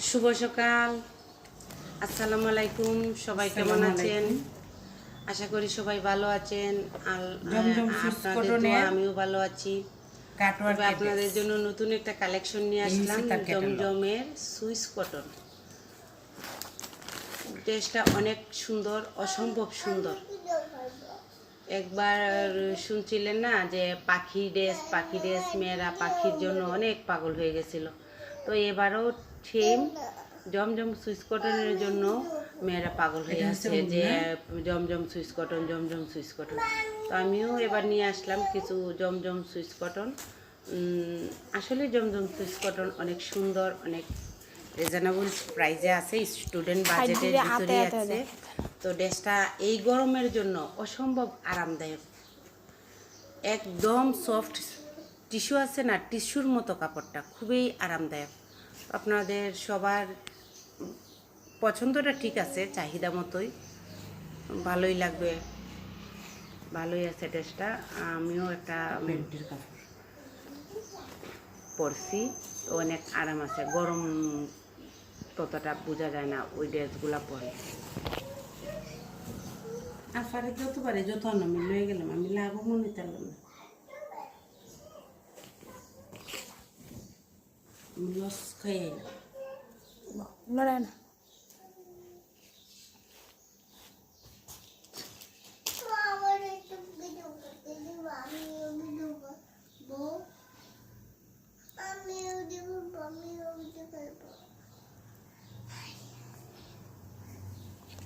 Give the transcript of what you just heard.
শুভ সকাল, আসসালামু আলাইকুম। সবাই কেমন আছেন? আশা করি সবাই ভালো আছেন। আপনাদের দোয়া আমিও ভালো আছি। তবে আপনাদের জন্য নতুন একটা কালেকশন নিয়ে আসলাম, জমজমের সুইস কটন। ড্রেসটা অনেক সুন্দর, অসম্ভব সুন্দর। একবার শুনছিলেন না যে পাখি ড্রেস মেয়েরা পাখির জন্য অনেক পাগল হয়ে গেছিল। তো এবারও সেম জমজম সুইস কটনের জন্য মেয়েরা পাগল হয়ে আছে যে জমজম সুইস কটন, জমজম সুইস কটন। তো আমিও এবার নিয়ে আসলাম কিছু জমজম সুইস কটন। আসলে জমজম সুইস কটন অনেক সুন্দর, অনেক রিজনেবল প্রাইসে আছে, স্টুডেন্ট বাজেটের ভিতরে আছে। তো ড্রেসটা এই গরমের জন্য অসম্ভব আরামদায়ক, একদম সফট টিস্যু আছে না, টিস্যুর মতো কাপড়টা খুবই আরামদায়ক। আপনাদের সবার পছন্দটা ঠিক আছে, চাহিদা মতোই ভালোই লাগবে, ভালোই আছে ড্রেসটা। আমিও একটা প্যান্টের কাপড় পরছি, অনেক আরাম আছে, গরম ততটা বোঝা যায় না ওই ড্রেসগুলা পরে। আফারে যত পারে যত আমি লয়ে গেলাম, আমি লাভও মনে করলাম না, লস খাই লড়াই না।